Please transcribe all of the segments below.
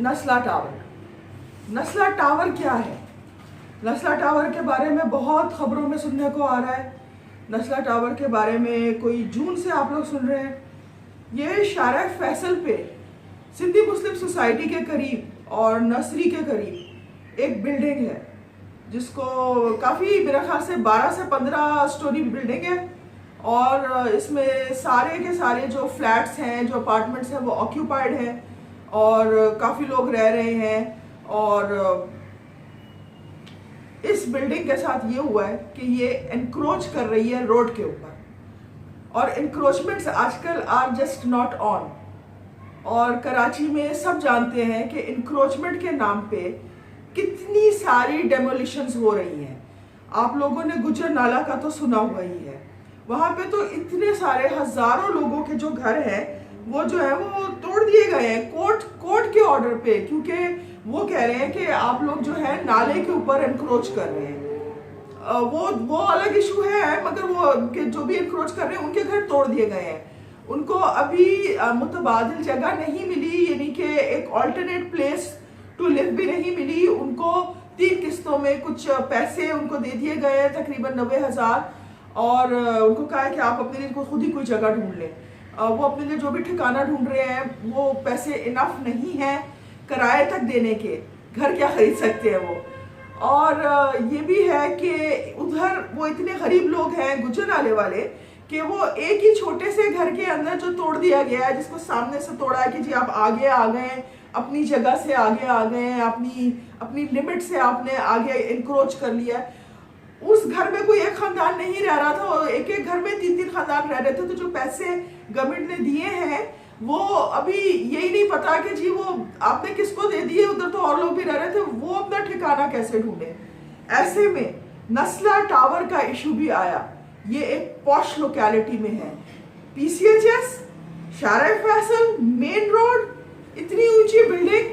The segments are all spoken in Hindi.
नस्ला टावर। नस्ला टावर क्या है? नस्ला टावर के बारे में बहुत खबरों में सुनने को आ रहा है। नस्ला टावर के बारे में कोई जून से आप लोग सुन रहे हैं। ये शारा फैसल पे सिंधी मुस्लिम सोसाइटी के करीब और नर्सरी के करीब एक बिल्डिंग है, जिसको काफ़ी मेरे ख्याल से 12 से 15 स्टोरी बिल्डिंग है, और इसमें सारे के सारे जो फ्लैट्स हैं, जो अपार्टमेंट्स हैं, वो ऑक्यूपाइड हैं और काफ़ी लोग रह रहे हैं। और इस बिल्डिंग के साथ ये हुआ है कि ये एनक्रोच कर रही है रोड के ऊपर, और एनक्रोचमेंट्स आजकल आर जस्ट नॉट ऑन। और कराची में सब जानते हैं कि एनक्रोचमेंट के नाम पे कितनी सारी डेमोलिशंस हो रही हैं। आप लोगों ने गुजर नाला का तो सुना हुआ ही है। वहाँ पे तो इतने सारे हजारों लोगों के जो घर हैं वो जो है वो तोड़ दिए गए हैं कोर्ट के ऑर्डर पे, क्योंकि वो कह रहे हैं कि आप लोग जो है नाले के ऊपर एनक्रोच कर रहे हैं। वो अलग इशू है, मगर वो जो भी एनक्रोच कर रहे हैं उनके घर तोड़ दिए गए हैं। उनको अभी मुतबादिल जगह नहीं मिली, यानी कि एक ऑल्टरनेट प्लेस टू लिव भी नहीं मिली। उनको 3 किस्तों में कुछ पैसे उनको दे दिए गए हैं, तकरीबन 90,000, और उनको कहा है कि आप अपने लिए खुद ही कोई जगह ढूंढ लें। वो अपने लिए जो भी ठिकाना ढूंढ रहे हैं वो पैसे इनफ नहीं है किराए तक देने के, घर क्या खरीद सकते हैं वो। और ये भी है कि उधर वो इतने गरीब लोग हैं गुजर नाले वाले कि वो एक ही छोटे से घर के अंदर जो तोड़ दिया गया है, जिसको सामने से तोड़ा है कि जी आप आगे आ गए, अपनी जगह से आगे आ गए, अपनी लिमिट से आपने आगे इंक्रोच कर लिया। उस घर में कोई एक खानदान नहीं रह रहा था, एक एक घर में 3-3 खानदान रह रहे थे। तो जो पैसे गवर्नमेंट ने दिए हैं वो अभी यही नहीं पता कि जी वो आपने किसको दे दिए, उधर तो और लोग भी रह रहे थे, वो अपना ठिकाना कैसे ढूंढे। ऐसे में नस्ला टावर का इशू भी आया। ये एक पॉश लोकेलिटी में है, PCHS, शारा फैसल, मेन रोड, इतनी ऊंची बिल्डिंग,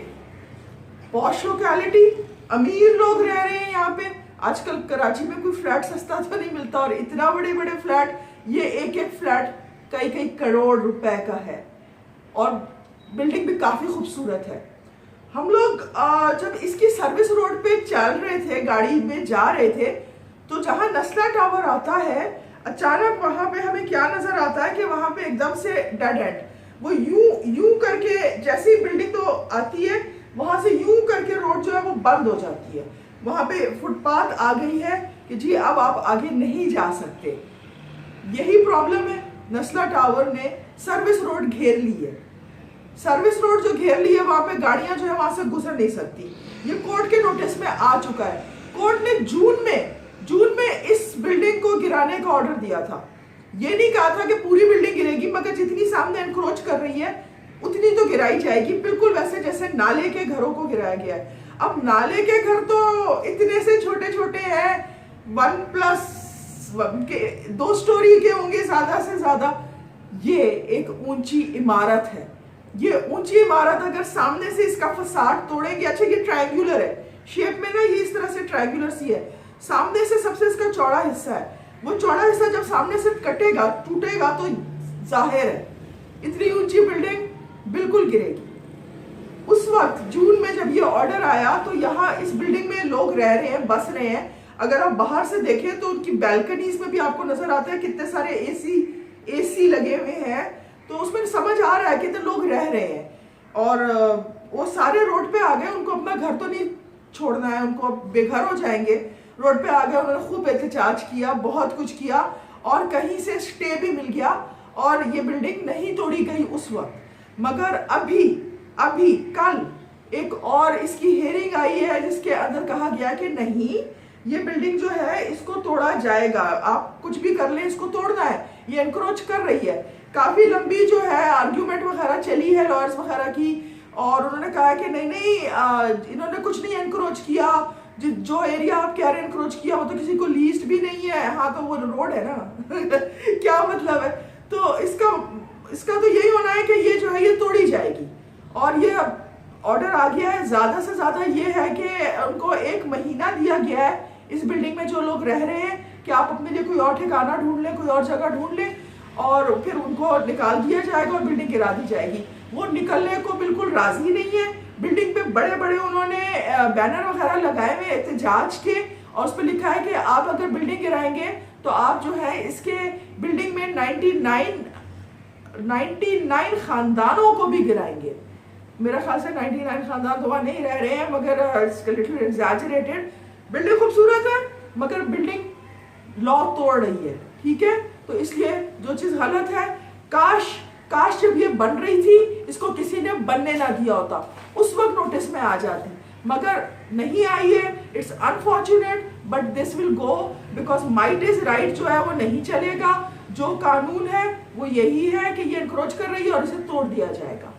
पॉश लोकेलिटी, अमीर लोग रह रहे हैं यहाँ पे। आजकल कराची में कोई फ्लैट सस्ता तो नहीं मिलता, और इतना बड़े बड़े फ्लैट, ये एक फ्लैट कई करोड़ रुपए का है, और बिल्डिंग भी काफी खूबसूरत है। हम लोग जब इसकी सर्विस रोड पे चल रहे थे, गाड़ी में जा रहे थे, तो जहां नस्ला टावर आता है, अचानक वहां पे हमें क्या नजर आता है कि वहां पे एकदम से डेड एंड, वो यूं करके, जैसी बिल्डिंग तो आती है वहां से यूं करके रोड जो है वो बंद हो जाती है। वहां पे फुटपाथ आ गई है कि जी अब आप आगे नहीं जा सकते। यही प्रॉब्लम है, नस्ला टावर ने सर्विस रोड घेर ली है। सर्विस रोड जो घेर ली है, वहां पे गाड़ियां जो है वहां से गुजर नहीं सकती। ये कोर्ट के नोटिस में आ चुका है। कोर्ट ने जून में इस बिल्डिंग को गिराने का ऑर्डर दिया था। ये नहीं कहा था कि पूरी बिल्डिंग गिरेगी, मगर जितनी सामने एनक्रोच कर रही है उतनी तो गिराई जाएगी, बिल्कुल वैसे जैसे नाले के घरों को गिराया गया है। अब नाले के घर तो इतने से छोटे छोटे हैं, 1+1 के 2 स्टोरी के होंगे ज्यादा से ज्यादा। ये एक ऊंची इमारत है। ये ऊंची इमारत अगर सामने से इसका फसाड तोड़ेंगे, अच्छा ये ट्रायंगुलर है शेप में ना, ये इस तरह से ट्रायंगुलर सी है, सामने से सबसे इसका चौड़ा हिस्सा है, वो चौड़ा हिस्सा जब सामने से कटेगा, टूटेगा, तो जाहिर है इतनी ऊंची बिल्डिंग बिल्कुल गिरेगी। उस वक्त जून में जब ये ऑर्डर आया, तो यहाँ इस बिल्डिंग में लोग रह रहे हैं, बस रहे हैं। अगर आप बाहर से देखें तो उनकी बैल्कनीज में भी आपको नजर आता है कितने सारे एसी लगे हुए हैं, तो उसमें समझ आ रहा है कि लोग रह रहे हैं। और वो सारे रोड पे आ गए, उनको अपना घर तो नहीं छोड़ना है, उनको बेघर हो जाएंगे। रोड पे आ गए, उन्होंने खूब एहतजाज किया, बहुत कुछ किया, और कहीं से स्टे भी मिल गया, और ये बिल्डिंग नहीं तोड़ी गई उस वक्त। मगर अभी कल एक और इसकी हेयरिंग आई है, जिसके अंदर कहा गया कि नहीं, ये बिल्डिंग जो है इसको तोड़ा जाएगा, आप कुछ भी कर लें, इसको तोड़ना है, ये एनक्रोच कर रही है। काफी लंबी जो है आर्ग्यूमेंट वगैरह चली है लॉयर्स वगैरह की, और उन्होंने कहा कि नहीं इन्होंने कुछ नहीं एनक्रोच किया, जो एरिया आप कह रहे हैं एनक्रोच किया, वो तो किसी को लीस्ट भी नहीं है, हाँ तो वो रोड है ना क्या मतलब है। तो इसका तो यही होना है कि ये जो है ये तोड़ी जाएगी। और ये ऑर्डर आ गया है, ज्यादा से ज्यादा ये है कि उनको 1 महीना दिया गया है इस बिल्डिंग में जो लोग रह रहे हैं कि आप अपने लिए कोई और ठिकाना ढूंढ लें, कोई और जगह ढूंढ लें, और फिर उनको निकाल दिया जाएगा और बिल्डिंग गिरा दी जाएगी। वो निकलने को बिल्कुल राजी नहीं है। बिल्डिंग पे बड़े बड़े उन्होंने बैनर वगैरह लगाए हुए एहतजाज के, और उस पर लिखा है कि आप अगर बिल्डिंग गिराएंगे तो आप जो है इसके बिल्डिंग में 99 खानदानों को भी गिराएंगे। मेरा ख्याल से 99 खानदान तो वहाँ नहीं रह रहे हैं, मगर लिटिल एग्जैजरेटेड। बिल्डिंग खूबसूरत है मगर बिल्डिंग लॉ तोड़ रही है, ठीक है। तो इसलिए जो चीज़ गलत है, काश जब ये बन रही थी इसको किसी ने बनने ना दिया होता, उस वक्त नोटिस में आ जाती, मगर नहीं आई है। It's unfortunate but this will go because might is right जो है वो नहीं चलेगा। जो कानून है वो यही है कि ये एनक्रोच कर रही है और इसे तोड़ दिया जाएगा।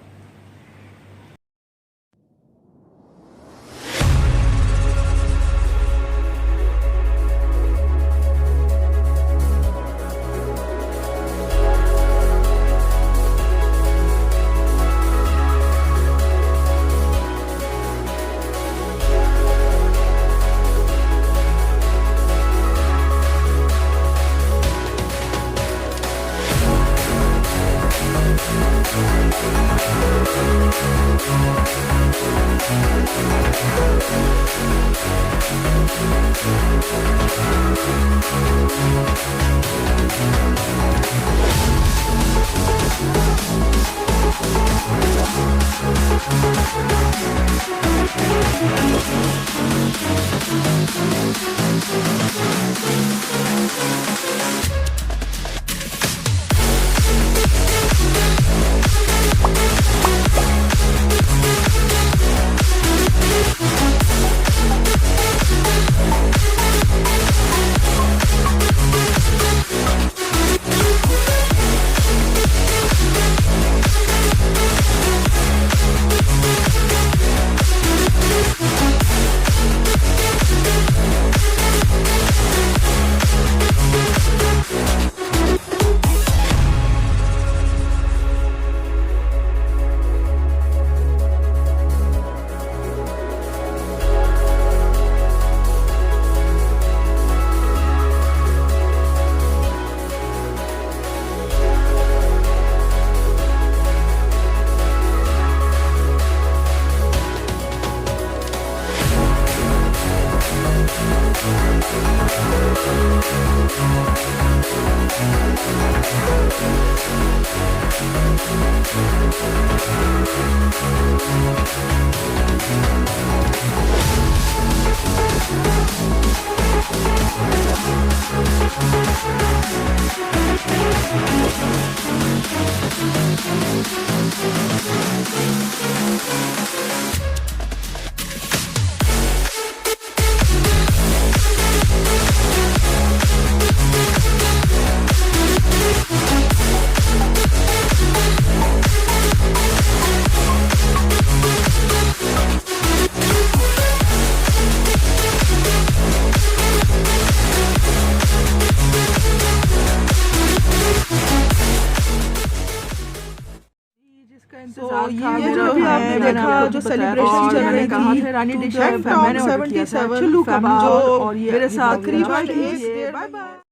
तो ये जो भी आपने देखा जो सेलिब्रेशन चल रही थी रानी डिश मैंने 77 चुल्लू कबाब और ये मेरे साथ करीब। Bye bye.